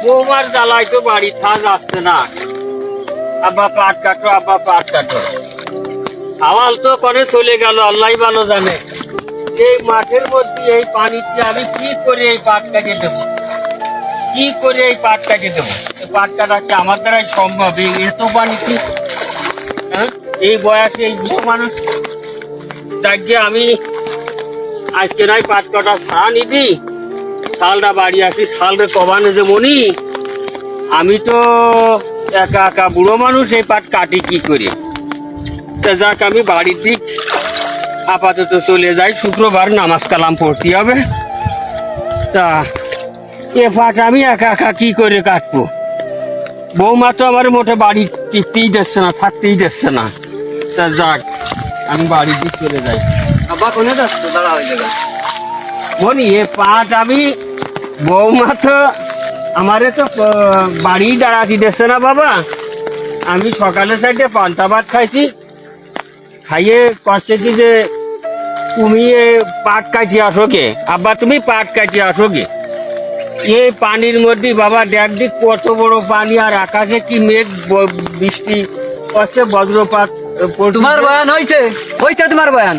বৌমার জ্বালাই তো বাড়ি থা যাচ্ছে না। আব্বা পাট কাটো, আব্বা পাট কাটো। আওয়াল তো করে চলে গেল, আল্লাহ ভালো জানে। এই মাঠের মধ্যে এই পানিতে আমি কি করে এই পাট কাটিয়ে দেবো, কি করে এই পাট কাটিয়ে দেবো? পাট কাটা কি আমার দ্বারাই সম্ভব? এত পানি কি এই বয়সে এই বুড়ো মানুষ? যাকে আমি আজকে নয় পাট কাটা ছাড়া নিবি, শালটা বাড়ি আসি, শালরে কবানে যে মনি। আমি তো একা একা বুড়ো মানুষ, এই পাট কাটি কি করে? তা যাক, আমি বাড়ির দিক আপাতত চলে যাই। শুক্রবার নামাজ কালাম পড়তে হবে। তা এ পাট আমি একা একা কি করে কাটবো? বৌমা তো আমার মোটে বাড়ি টিকতেই দিচ্ছে না, থাকতেই দিচ্ছে না। তা যাক, আমি বাড়ির দিক চলে যাই। আব্বা কোনে যাচ্ছ? দাঁড়া হয়ে যাবে বলি এ পাট আমি, বৌমা তো আমারে তো বাড়ি দাঁড়াতে দিচ্ছে না বাবা। আমি সকালে সাইডে পান্তা ভাত খাইছি, খাইয়ে কষ্টেছি যে তুমি পাট কাটিয়ে আসো গে, আব্বা তুমি পাট কাটিয়ে আসো গে। এই পানির মধ্যে বাবা দেখ দিক কত বড় পানি, আর আকাশে কি মেঘ, বৃষ্টি কষ্টে বজ্রপাত। তোমার বয়ান হয়েছে? হয়েছে তোমার বয়ান?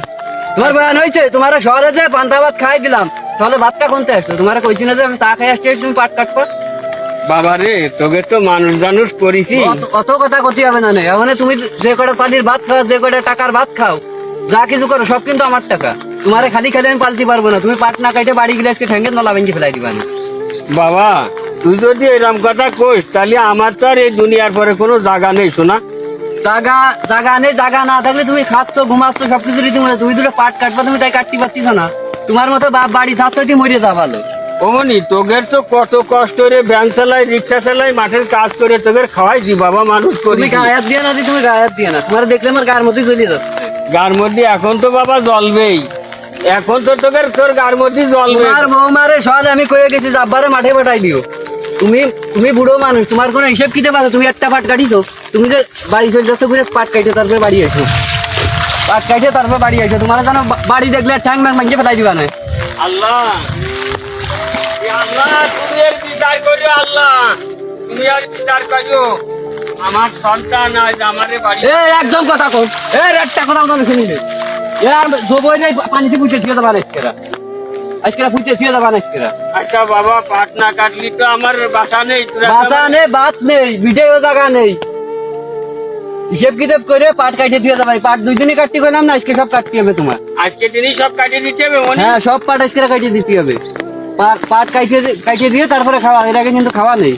তোমার বয়ান হয়েছে? তোমার শহরে যে পান্তা ভাত খাই দিলাম, তাহলে ভাতটা কোনতে আসতো? তোমার কইছি না যে আমি চা খাই আসছি, তুমি পাট কাটবো? বাবা রে, তোকে তো মানুষ করেছি। অত কথা ক্ষতি হবে না। এখন তুমি যে কটা চালির ভাত খাও, যে কটা টাকার ভাত খাও, যা কিছু করো সব কিন্তু আমার টাকা। তোমার খালি খালি আমি পালতে পারবো না। তুমি পাট না কাটে বাড়ি গেলে আজকে ঠেঙ্গে নলা ভেঙে ফেলাই দিবা না। বাবা তুই যদি এরকম কথা কইস, তাহলে আমার তো আর এই দুনিয়ার পরে কোনো জায়গা নেই শোনা। জাগা নেই, জাগা না থাকলে তুমি খাচ্ছ, ঘুমাচ্ছ, সবকিছু তুমি দুটো পাট কাটবা, তুমি তাই কাটতে পারতিস না। তোমার মতো বাপ বাড়ি থাকছ, তুই মরে যা ভালো। অমনি তোদের তো কত কষ্ট রে ভ্যান চালাই, রিক্সা চালাই, মাঠের কাজ করে তোদের খাওয়াইছি বাবা, মানুষ করি। তুমি গায়াত দিয়ে না, তুমি গায়াত দিয়ে না। তোমার দেখলে আমার গার মধ্যে চলে যাচ্ছে। গার মধ্যে এখন তো বাবা জ্বলবেই, এখন তো তোর গার মধ্যে জ্বলবে। তোমার বৌমারে সব আমি কয়ে গেছি যে আব্বারে মাঠে পাঠাই দিও। তুমি বুড়ো মানুষ, তোমার কোনো হিসেব কিতে পারো? তুমি একটা পাট কাটিছো, তুমি যে বাড়ি চলে যাচ্ছ ঘুরে পাট কাটে তারপরে বাড়ি এসো, পাট কাটে তারপরে বাড়ি এসো। তোমার জানো বাড়ি দেখলে ঠ্যাং ব্যাং ভাঙিয়ে ফেলাই দিবা না। আল্লাহ, আল্লাহ তুমি এর বিচার করিও, আল্লাহ তুমি আর বিচার করিও। আমার সন্তান আজ আমারে বাড়ি। একদম কথা কম, একটা কথা আমরা শুনি নে। আর জবই নাই, পানিতে পুঁতে দিয়ে দেবা আজকেরা পুঁতে দিয়ে দেবা আজকেরা। আচ্ছা বাবা, পাট না কাটলি তো আমার বাসা নেই, বাসা নেই, বাত নেই, বিটেও জায়গা নেই। হিসেব কিতাব করে পাট কাটিয়ে দিয়ে দেবা। পাট 2 দিনে কাটতে গেলাম না, আজকে সব কাটতে হবে তোমার। আজকে দিনই সব কাটিয়ে দিতে হবে? হ্যাঁ, সব পাট আজকে কাটিয়ে দিতে হবে। পাট কাটিয়ে দিয়ে তারপরে খাওয়া, এর আগে কিন্তু খাওয়া নেই।